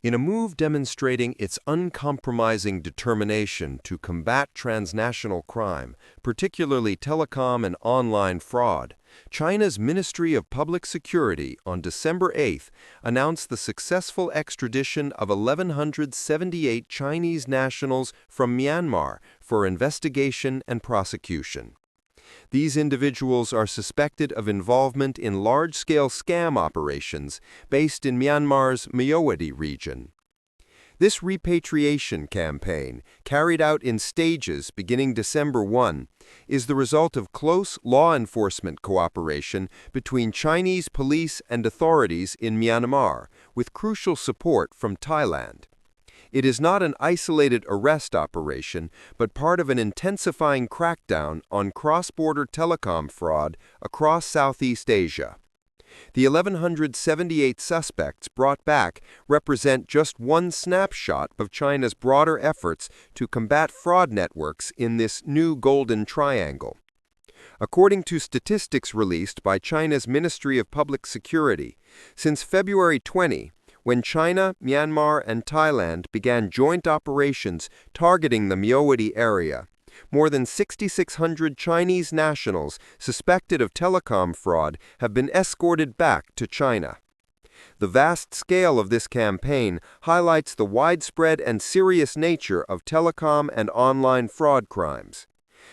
In a move demonstrating its uncompromising determination to combat transnational crime, particularly telecom and online fraud, China's Ministry of Public Security on December 8 announced the successful extradition of 1,178 Chinese nationals from Myanmar for investigation and prosecution. These individuals are suspected of involvement in large-scale scam operations based in Myanmar's Myawaddy region. This repatriation campaign, carried out in stages beginning December 1, is the result of close law enforcement cooperation between Chinese police and authorities in Myanmar, with crucial support from Thailand. It is not an isolated arrest operation, but part of an intensifying crackdown on cross-border telecom fraud across Southeast Asia. The 1,178 suspects brought back represent just one snapshot of China's broader efforts to combat fraud networks in this new Golden Triangle. According to statistics released by China's Ministry of Public Security, since February 20, when China, Myanmar, and Thailand began joint operations targeting the Myawaddy area, more than 6,600 Chinese nationals suspected of telecom fraud have been escorted back to China. The vast scale of this campaign highlights the widespread and serious nature of telecom and online fraud crimes.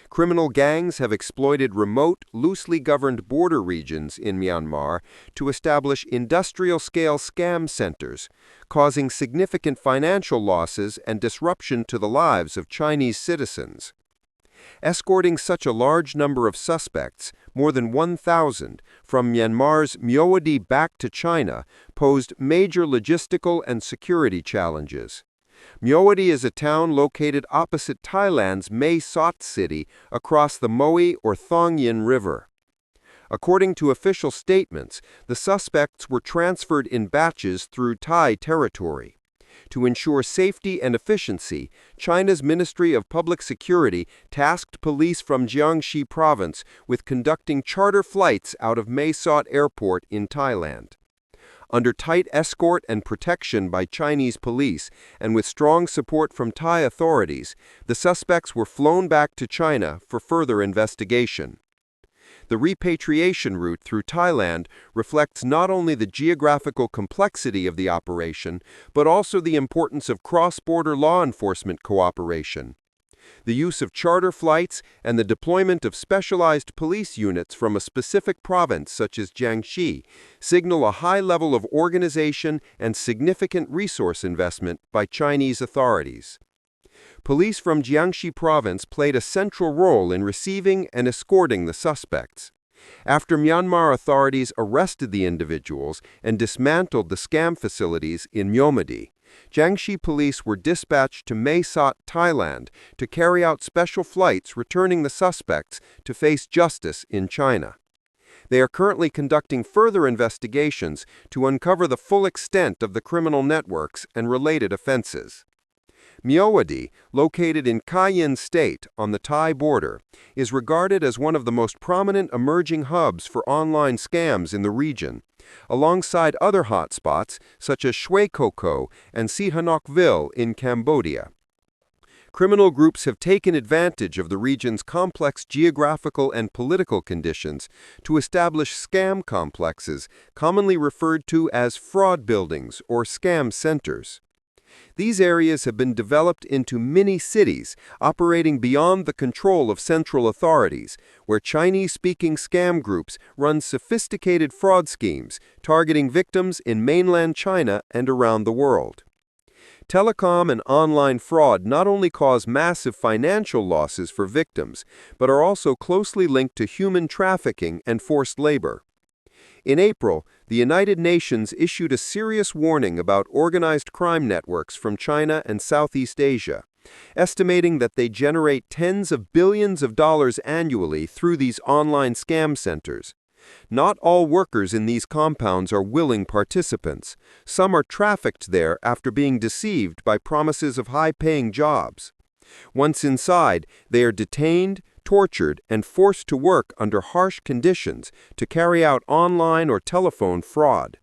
Criminal gangs have exploited remote, loosely governed border regions in Myanmar to establish industrial-scale scam centers, causing significant financial losses and disruption to the lives of Chinese citizens. Escorting such a large number of suspects, more than 1,000, from Myanmar's Myawaddy back to China posed major logistical and security challenges. Myawaddy is a town located opposite Thailand's Mae Sot city across the Moe or Thong Yin River. According to official statements, the suspects were transferred in batches through Thai territory. To ensure safety and efficiency, China's Ministry of Public Security tasked police from Jiangxi province with conducting charter flights out of Mae Sot Airport in Thailand. Under tight escort and protection by Chinese police, and with strong support from Thai authorities, the suspects were flown back to China for further investigation. The repatriation route through Thailand reflects not only the geographical complexity of the operation, but also the importance of cross-border law enforcement cooperation. The use of charter flights and the deployment of specialized police units from a specific province such as Jiangxi signal a high level of organization and significant resource investment by Chinese authorities. Police from Jiangxi province played a central role in receiving and escorting the suspects. After Myanmar authorities arrested the individuals and dismantled the scam facilities in Myawaddy, Jiangxi police were dispatched to Mae Sot, Thailand, to carry out special flights returning the suspects to face justice in China. They are currently conducting further investigations to uncover the full extent of the criminal networks and related offenses. Myawaddy, located in Cayenne State on the Thai border, is regarded as one of the most prominent emerging hubs for online scams in the region, alongside other hotspots such as Shui Koko and Sihanoukville in Cambodia. Criminal groups have taken advantage of the region's complex geographical and political conditions to establish scam complexes, commonly referred to as fraud buildings or scam centers. These areas have been developed into mini-cities operating beyond the control of central authorities, where Chinese-speaking scam groups run sophisticated fraud schemes targeting victims in mainland China and around the world. Telecom and online fraud not only cause massive financial losses for victims, but are also closely linked to human trafficking and forced labor. In April, the United Nations issued a serious warning about organized crime networks from China and Southeast Asia, estimating that they generate tens of billions of dollars annually through these online scam centers. Not all workers in these compounds are willing participants. Some are trafficked there after being deceived by promises of high-paying jobs. Once inside, they are detained, tortured, and forced to work under harsh conditions to carry out online or telephone fraud.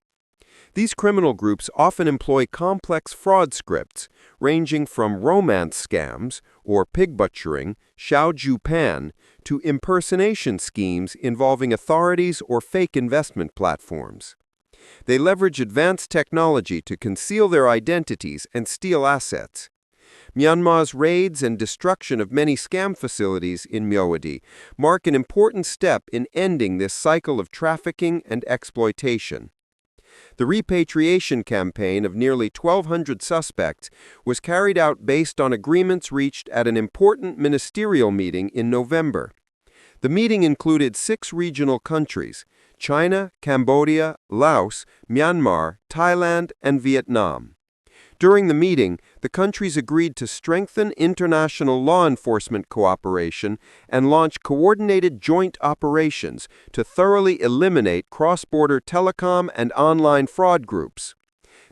These criminal groups often employ complex fraud scripts, ranging from romance scams, or pig butchering, xiaoju pan, to impersonation schemes involving authorities or fake investment platforms. They leverage advanced technology to conceal their identities and steal assets. Myanmar's raids and destruction of many scam facilities in Myawaddy mark an important step in ending this cycle of trafficking and exploitation. The repatriation campaign of nearly 1,200 suspects was carried out based on agreements reached at an important ministerial meeting in November. The meeting included 6 regional countries: China, Cambodia, Laos, Myanmar, Thailand, and Vietnam. During the meeting, the countries agreed to strengthen international law enforcement cooperation and launch coordinated joint operations to thoroughly eliminate cross-border telecom and online fraud groups.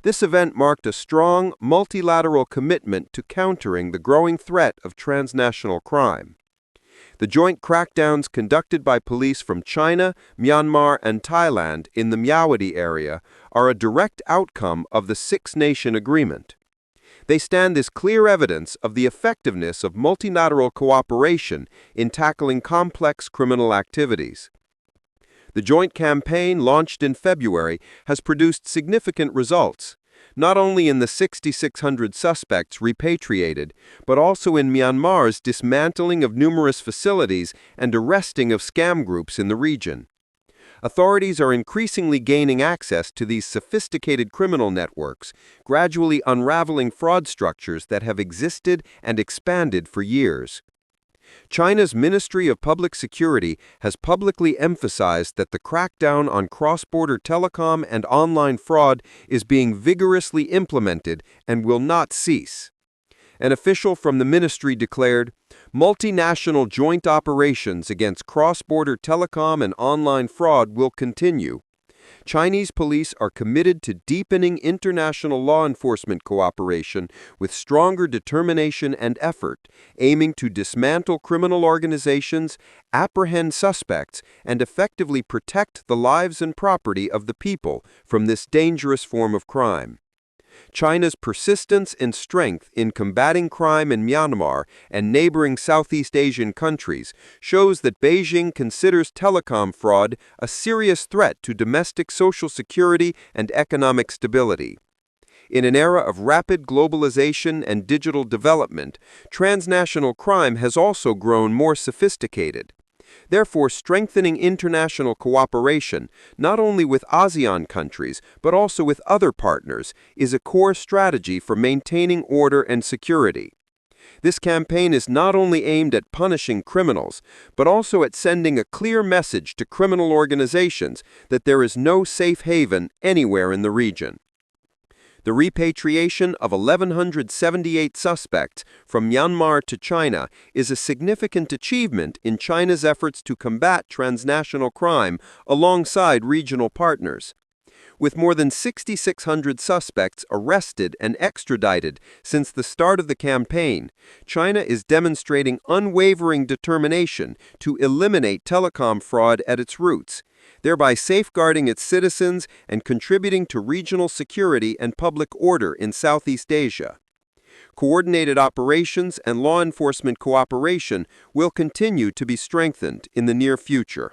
This event marked a strong, multilateral commitment to countering the growing threat of transnational crime. The joint crackdowns conducted by police from China, Myanmar, and Thailand in the Myawaddy area are a direct outcome of the Six-Nation Agreement. They stand as clear evidence of the effectiveness of multilateral cooperation in tackling complex criminal activities. The joint campaign, launched in February, has produced significant results, not only in the 6,600 suspects repatriated, but also in Myanmar's dismantling of numerous facilities and arresting of scam groups in the region. Authorities are increasingly gaining access to these sophisticated criminal networks, gradually unraveling fraud structures that have existed and expanded for years. China's Ministry of Public Security has publicly emphasized that the crackdown on cross-border telecom and online fraud is being vigorously implemented and will not cease. An official from the ministry declared, "Multinational joint operations against cross-border telecom and online fraud will continue. Chinese police are committed to deepening international law enforcement cooperation with stronger determination and effort, aiming to dismantle criminal organizations, apprehend suspects, and effectively protect the lives and property of the people from this dangerous form of crime." China's persistence and strength in combating crime in Myanmar and neighboring Southeast Asian countries shows that Beijing considers telecom fraud a serious threat to domestic social security and economic stability. In an era of rapid globalization and digital development, transnational crime has also grown more sophisticated. Therefore, strengthening international cooperation, not only with ASEAN countries, but also with other partners, is a core strategy for maintaining order and security. This campaign is not only aimed at punishing criminals, but also at sending a clear message to criminal organizations that there is no safe haven anywhere in the region. The repatriation of 1,178 suspects from Myanmar to China is a significant achievement in China's efforts to combat transnational crime alongside regional partners. With more than 6,600 suspects arrested and extradited since the start of the campaign, China is demonstrating unwavering determination to eliminate telecom fraud at its roots, thereby safeguarding its citizens and contributing to regional security and public order in Southeast Asia. Coordinated operations and law enforcement cooperation will continue to be strengthened in the near future.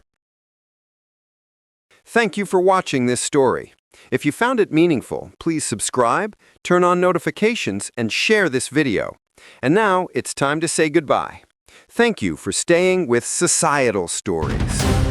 Thank you for watching this story. If you found it meaningful, please subscribe, turn on notifications, and share this video. And now it's time to say goodbye. Thank you for staying with Societal Stories.